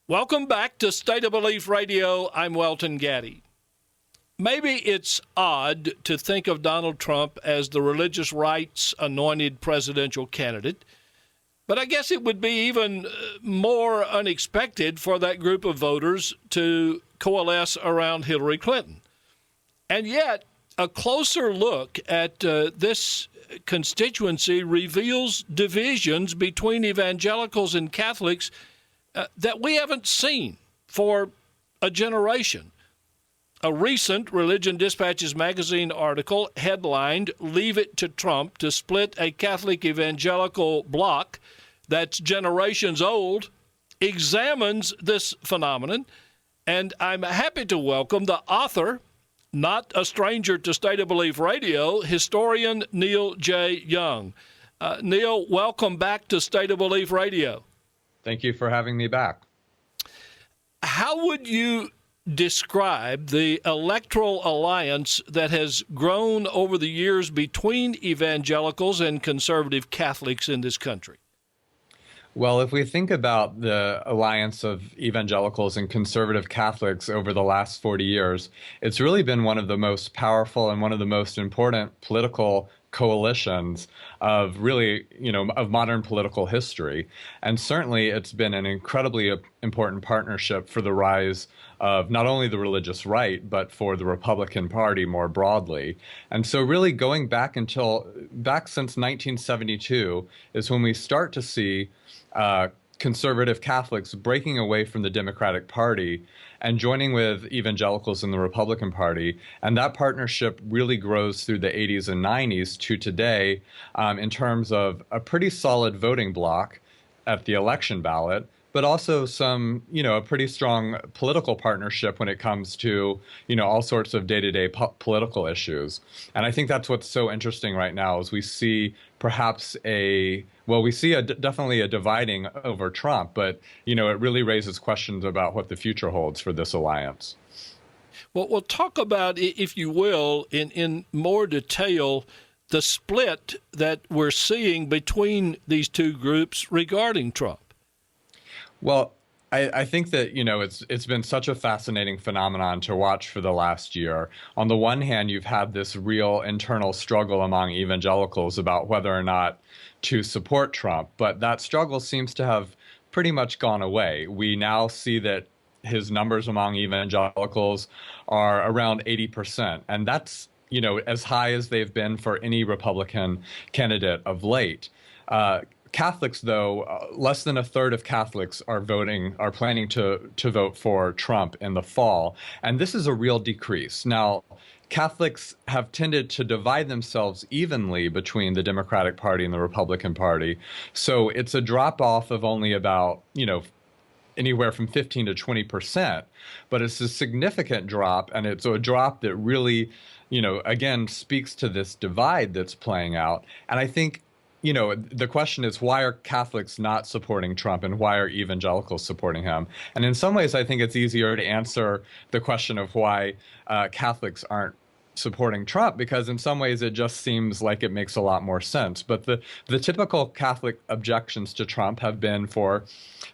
Welcome back to State of Belief Radio. I'm Welton Gaddy. Maybe it's odd to think of Donald Trump as the religious right's anointed presidential candidate, but I guess it would be even more unexpected for that group of voters to coalesce around Hillary Clinton. And yet, a closer look at this constituency reveals divisions between evangelicals and Catholics that we haven't seen for a generation. A recent Religion Dispatches magazine article headlined, "Leave It to Trump to Split a Catholic-Evangelical Bloc That's Generations Old," examines this phenomenon. And I'm happy to welcome the author, not a stranger to State of Belief Radio, historian Neil J. Young. Neil, welcome back to State of Belief Radio. Thank you for having me back. How would you describe the electoral alliance that has grown over the years between evangelicals and conservative Catholics in this country? Well, if we think about the alliance of evangelicals and conservative Catholics over the last 40 years, it's really been one of the most powerful and one of the most important political coalitions of of modern political history. And certainly it's been an incredibly important partnership for the rise of not only the religious right, but for the Republican Party more broadly. And so really going back since 1972 is when we start to see conservative Catholics breaking away from the Democratic Party and joining with evangelicals in the Republican Party. And that partnership really grows through the 80s and 90s to today in terms of a pretty solid voting bloc at the election ballot, but also a pretty strong political partnership when it comes to, all sorts of day-to-day political issues. And I think that's what's so interesting right now is we see perhaps definitely a dividing over Trump, but, it really raises questions about what the future holds for this alliance. Well, we'll talk about, if you will, in more detail, the split that we're seeing between these two groups regarding Trump. Well, I think that, it's been such a fascinating phenomenon to watch for the last year. On the one hand, you've had this real internal struggle among evangelicals about whether or not to support Trump, but that struggle seems to have pretty much gone away. We now see that his numbers among evangelicals are around 80%, and that's, as high as they've been for any Republican candidate of late. Catholics, though, less than a third of Catholics are planning to vote for Trump in the fall. And this is a real decrease. Now, Catholics have tended to divide themselves evenly between the Democratic Party and the Republican Party. So it's a drop off of only about, anywhere from 15 to 20%. But it's a significant drop, and it's a drop that really, again, speaks to this divide that's playing out. And I think the question is, why are Catholics not supporting Trump and why are evangelicals supporting him? And in some ways, I think it's easier to answer the question of why Catholics aren't supporting Trump, because in some ways it just seems like it makes a lot more sense. But the typical Catholic objections to Trump have been for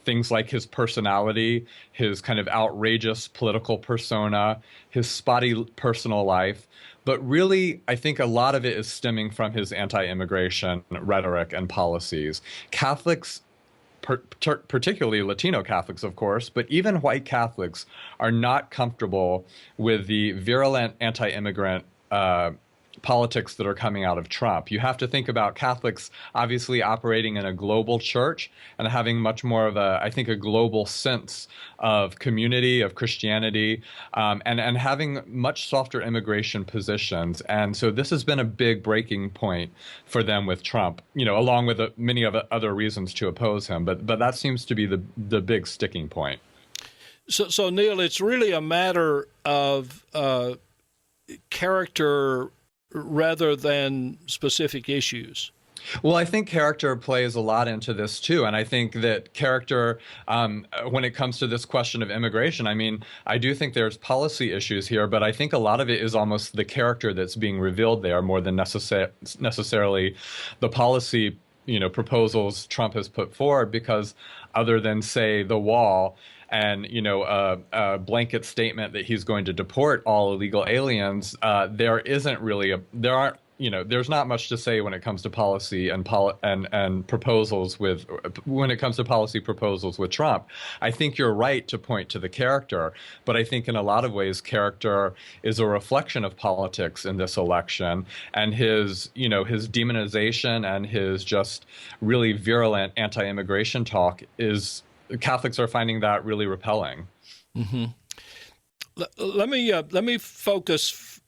things like his personality, his kind of outrageous political persona, his spotty personal life. But really, I think a lot of it is stemming from his anti-immigration rhetoric and policies. Catholics, particularly Latino Catholics, of course, but even white Catholics are not comfortable with the virulent anti-immigrant politics that are coming out of Trump. You have to think about Catholics obviously operating in a global church and having much more of a global sense of community, of Christianity, and having much softer immigration positions. And so this has been a big breaking point for them with Trump, along with many of other reasons to oppose him. But that seems to be the big sticking point. So Neil, it's really a matter of character rather than specific issues. Well, I think character plays a lot into this too. And I think that character, when it comes to this question of immigration, I do think there's policy issues here, but I think a lot of it is almost the character that's being revealed there more than necessarily the policy proposals Trump has put forward, because other than, say, the wall and a blanket statement that he's going to deport all illegal aliens, there's not much to say when it comes to policy and proposals when it comes to policy proposals with Trump. I think you're right to point to the character, but I think in a lot of ways character is a reflection of politics in this election, and his demonization and his just really virulent anti-immigration talk Catholics are finding that really repelling. Mm-hmm. Let me focus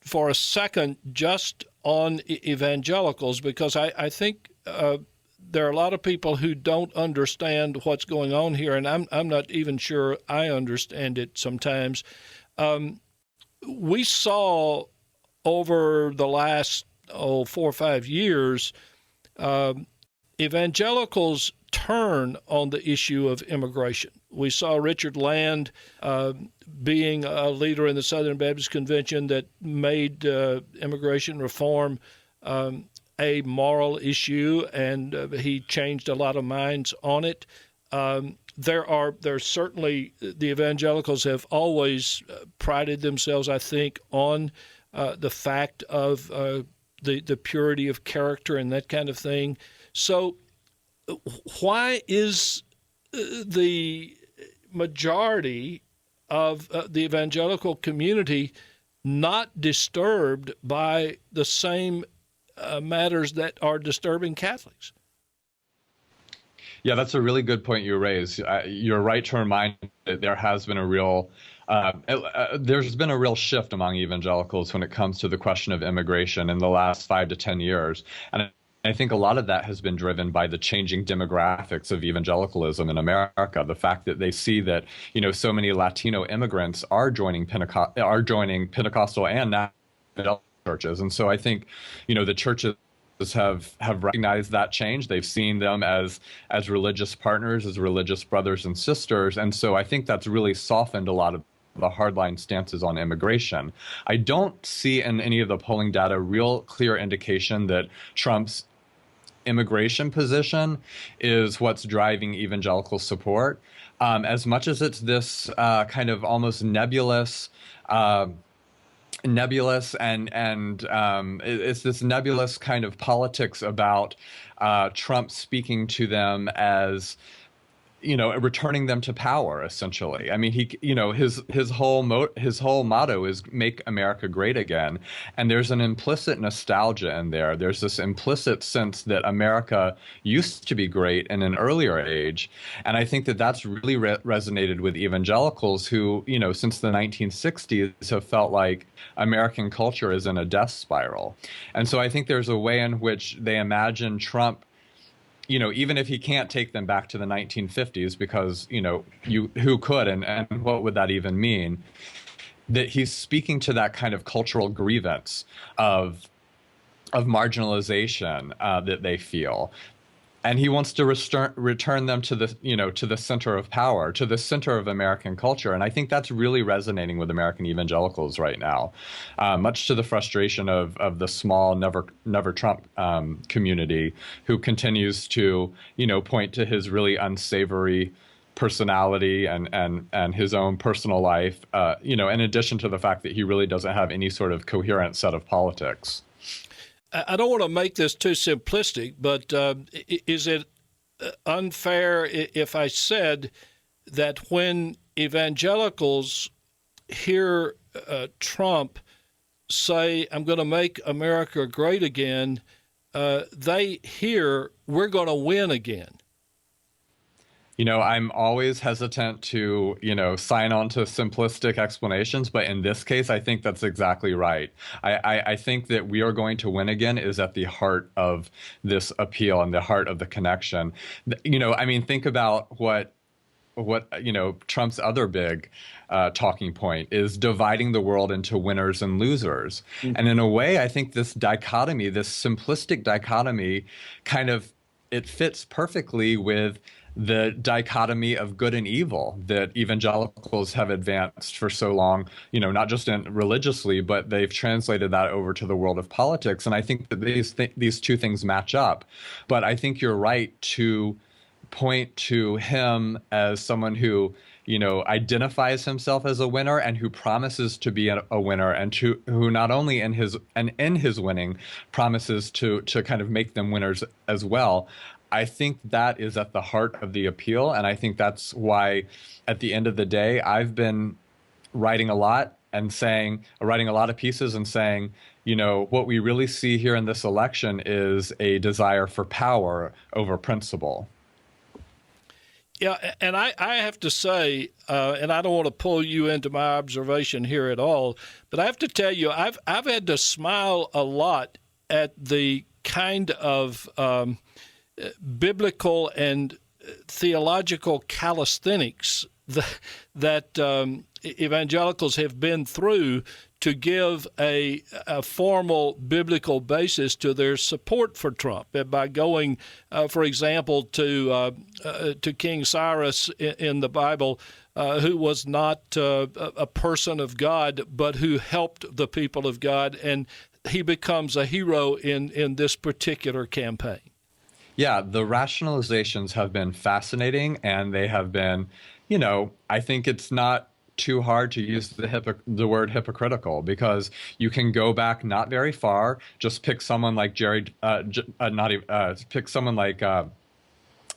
for a second just on evangelicals, because I think there are a lot of people who don't understand what's going on here, and I'm not even sure I understand it sometimes. We saw over the last 4 or 5 years evangelicals turn on the issue of immigration. We saw Richard Land being a leader in the Southern Baptist Convention that made immigration reform a moral issue, and he changed a lot of minds on it. There's certainly, the evangelicals have always prided themselves, I think, on the fact of the purity of character and that kind of thing. So why is the majority of the evangelical community not disturbed by the same matters that are disturbing Catholics? Yeah, that's a really good point you raise. You're right to remind that there has been a real there's been a real shift among evangelicals when it comes to the question of immigration in the last 5 to 10 years. And I think a lot of that has been driven by the changing demographics of evangelicalism in America. The fact that they see that, so many Latino immigrants are joining Pentecostal and now churches. And so I think, the churches have recognized that change. They've seen them as religious partners, as religious brothers and sisters. And so I think that's really softened a lot of the hardline stances on immigration. I don't see in any of the polling data real clear indication that Trump's immigration position is what's driving evangelical support, as much as it's this kind of almost nebulous and it's this nebulous kind of politics about Trump speaking to them as, returning them to power, essentially. I mean, his whole motto is "Make America Great Again," and there's an implicit nostalgia in there. There's this implicit sense that America used to be great in an earlier age, and I think that that's really resonated with evangelicals who, since the 1960s have felt like American culture is in a death spiral, and so I think there's a way in which they imagine Trump, even if he can't take them back to the 1950s, because, who could, and what would that even mean? That he's speaking to that kind of cultural grievance of marginalization that they feel. And he wants to return them to the center of power, to the center of American culture. And I think that's really resonating with American evangelicals right now, much to the frustration of the small, never Trump community, who continues to, point to his really unsavory personality and his own personal life, in addition to the fact that he really doesn't have any sort of coherent set of politics. I don't want to make this too simplistic, but is it unfair if I said that when evangelicals hear Trump say, "I'm going to make America great again," they hear, "We're going to win again"? I'm always hesitant to, sign on to simplistic explanations, but in this case, I think that's exactly right. I think that "we are going to win again" is at the heart of this appeal and the heart of the connection. Think about what Trump's other big talking point is, dividing the world into winners and losers. Mm-hmm. And in a way, I think this dichotomy, this simplistic dichotomy, it fits perfectly with the dichotomy of good and evil that evangelicals have advanced for so long, not just religiously, but they've translated that over to the world of politics. And I think that these two things match up. But I think you're right to point to him as someone who, identifies himself as a winner and who promises to be a winner, and who not only in his winning promises to kind of make them winners as well. I think that is at the heart of the appeal, and I think that's why, at the end of the day, I've been writing a lot of pieces and saying, what we really see here in this election is a desire for power over principle. Yeah, and I have to say, and I don't want to pull you into my observation here at all, but I have to tell you, I've had to smile a lot at the kind of biblical and theological calisthenics that evangelicals have been through to give a formal biblical basis to their support for Trump, by going, for example, to King Cyrus in the Bible, who was not a person of God, but who helped the people of God, and he becomes a hero in this particular campaign. Yeah, the rationalizations have been fascinating, and they have been, I think it's not too hard to use the word hypocritical, because you can go back not very far. Just pick someone like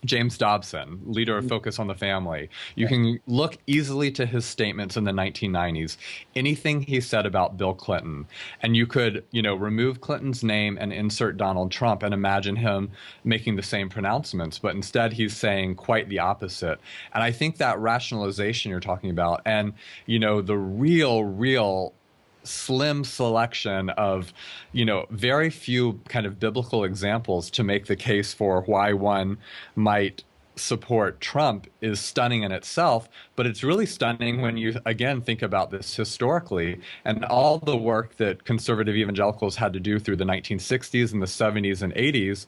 James Dobson, leader of Focus on the Family. You can look easily to his statements in the 1990s, anything he said about Bill Clinton, and you could, remove Clinton's name and insert Donald Trump and imagine him making the same pronouncements, but instead he's saying quite the opposite. And I think that rationalization you're talking about, and, the real slim selection of, very few kind of biblical examples to make the case for why one might support Trump is stunning in itself, but it's really stunning when you, again, think about this historically and all the work that conservative evangelicals had to do through the 1960s and the 70s and 80s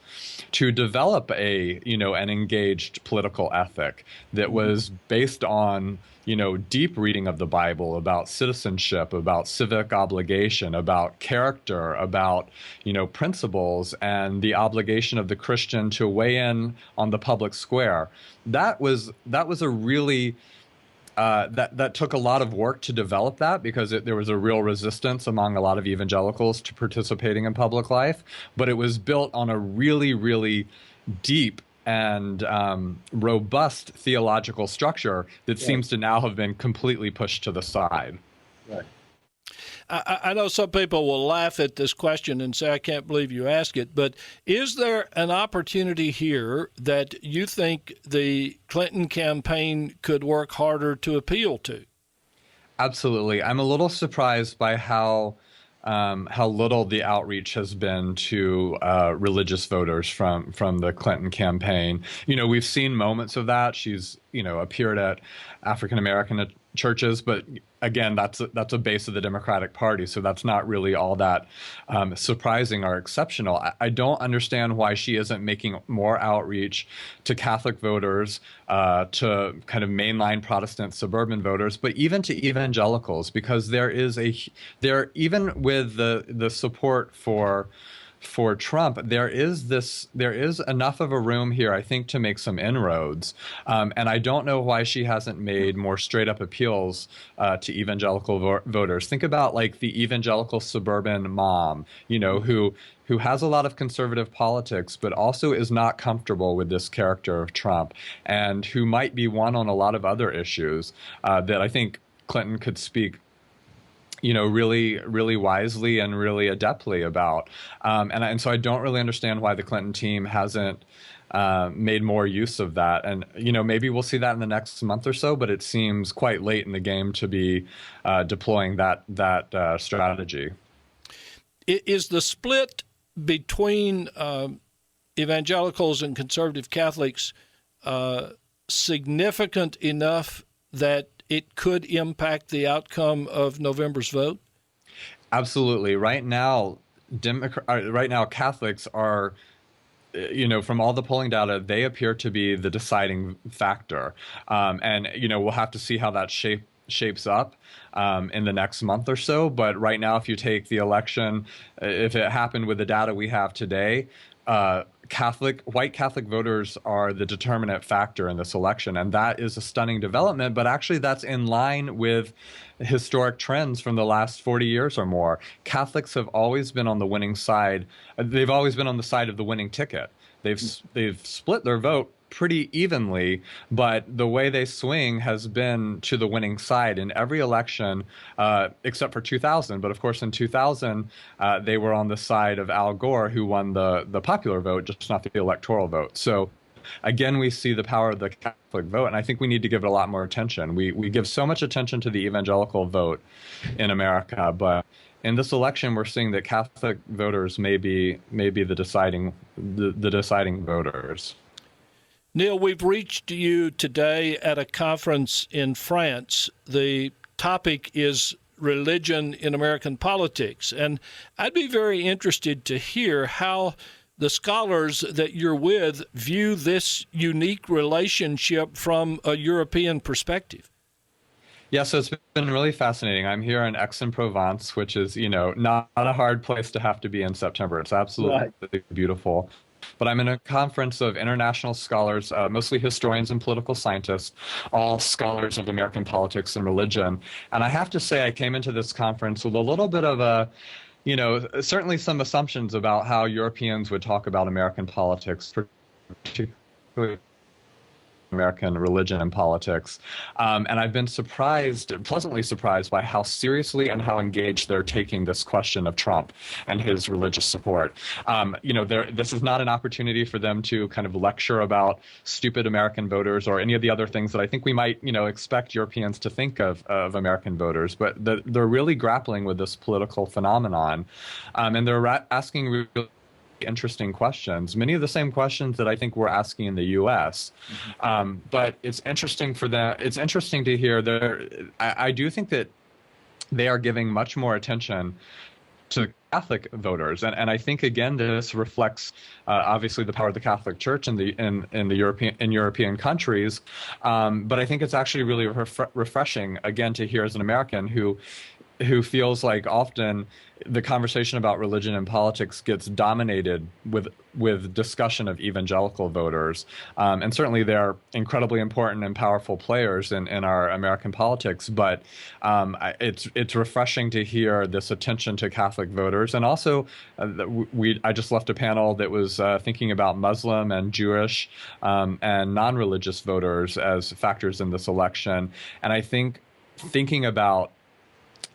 to develop an engaged political ethic that was based on, deep reading of the Bible about citizenship, about civic obligation, about character, about, principles, and the obligation of the Christian to weigh in on the public square. That was a really that took a lot of work to develop that, because there was a real resistance among a lot of evangelicals to participating in public life. But it was built on a really, really deep and robust theological structure that seems to now have been completely pushed to the side. Right. I know some people will laugh at this question and say, I can't believe you ask it, but is there an opportunity here that you think the Clinton campaign could work harder to appeal to? Absolutely. I'm a little surprised by how little the outreach has been to religious voters from the Clinton campaign. We've seen moments of that. She's, appeared at African American churches, but again, that's a base of the Democratic Party, so that's not really all that surprising or exceptional. I don't understand why she isn't making more outreach to Catholic voters, to kind of mainline Protestant suburban voters, but even to evangelicals, because there even with the support for Trump, there is enough of a room here, I think, to make some inroads. And I don't know why she hasn't made more straight up appeals to evangelical voters. Think about like the evangelical suburban mom, who has a lot of conservative politics, but also is not comfortable with this character of Trump, and who might be won on a lot of other issues that I think Clinton could speak really, really wisely and really adeptly about. And so I don't really understand why the Clinton team hasn't made more use of that. And, maybe we'll see that in the next month or so, but it seems quite late in the game to be deploying that strategy. Is the split between evangelicals and conservative Catholics significant enough that it could impact the outcome of November's vote? Absolutely. Right now, Catholics are from all the polling data, they appear to be the deciding factor. And we'll have to see how that shapes up in the next month or so. But right now, if you take the election, if it happened with the data we have today, white Catholic voters are the determinant factor in this election. And that is a stunning development, but actually that's in line with historic trends from the last 40 years or more. Catholics have always been on the winning side. They've always been on the side of the winning ticket. They've split their vote pretty evenly, but the way they swing has been to the winning side in every election, except for 2000. But of course, in 2000, they were on the side of Al Gore, who won the popular vote, just not the electoral vote. So again, we see the power of the Catholic vote, and I think we need to give it a lot more attention. We give so much attention to the evangelical vote in America, but in this election, we're seeing that Catholic voters may be the deciding voters. Neil, we've reached you today at a conference in France. The topic is religion in American politics, and I'd be very interested to hear how the scholars that you're with view this unique relationship from a European perspective. Yeah, so it's been really fascinating. I'm here in Aix-en-Provence, which is, not a hard place to have to be in September. It's absolutely beautiful. But I'm in a conference of international scholars, mostly historians and political scientists, all scholars of American politics and religion. And I have to say, I came into this conference with a little bit of certainly some assumptions about how Europeans would talk about American politics, particularly American religion and politics. And I've been pleasantly surprised by how seriously and how engaged they're taking this question of Trump and his religious support. This is not an opportunity for them to kind of lecture about stupid American voters or any of the other things that I think we might, expect Europeans to think of American voters. But they're really grappling with this political phenomenon. And they're asking really interesting questions, many of the same questions that I think we're asking in the U.S. But it's interesting for them. It's interesting to hear I do think that they are giving much more attention to Catholic voters, and I think again this reflects obviously the power of the Catholic Church in European countries. But I think it's actually really refreshing again to hear as an American who feels like often the conversation about religion and politics gets dominated with discussion of evangelical voters. And certainly they're incredibly important and powerful players in our American politics. But it's refreshing to hear this attention to Catholic voters. And also, I just left a panel that was thinking about Muslim and Jewish and non-religious voters as factors in this election. And I think thinking about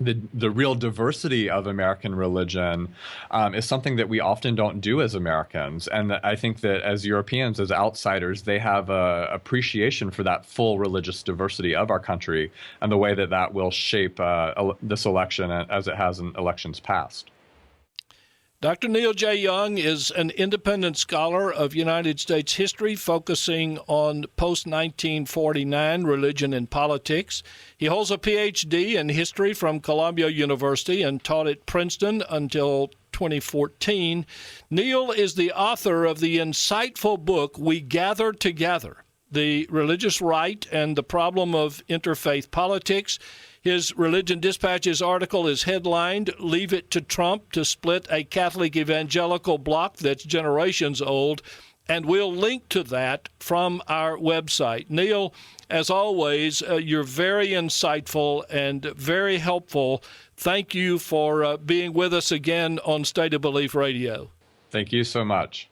the real diversity of American religion is something that we often don't do as Americans. And I think that as Europeans, as outsiders, they have an appreciation for that full religious diversity of our country and the way that will shape this election as it has in elections past. Dr. Neil J. Young is an independent scholar of United States history focusing on post-1949 religion and politics. He holds a Ph.D. in history from Columbia University and taught at Princeton until 2014. Neil is the author of the insightful book, We Gather Together, The Religious Right and the Problem of Interfaith Politics. His Religion Dispatches article is headlined, Leave It to Trump to Split a Catholic-Evangelical Bloc That's Generations Old, and we'll link to that from our website. Neil, as always, you're very insightful and very helpful. Thank you for being with us again on State of Belief Radio. Thank you so much.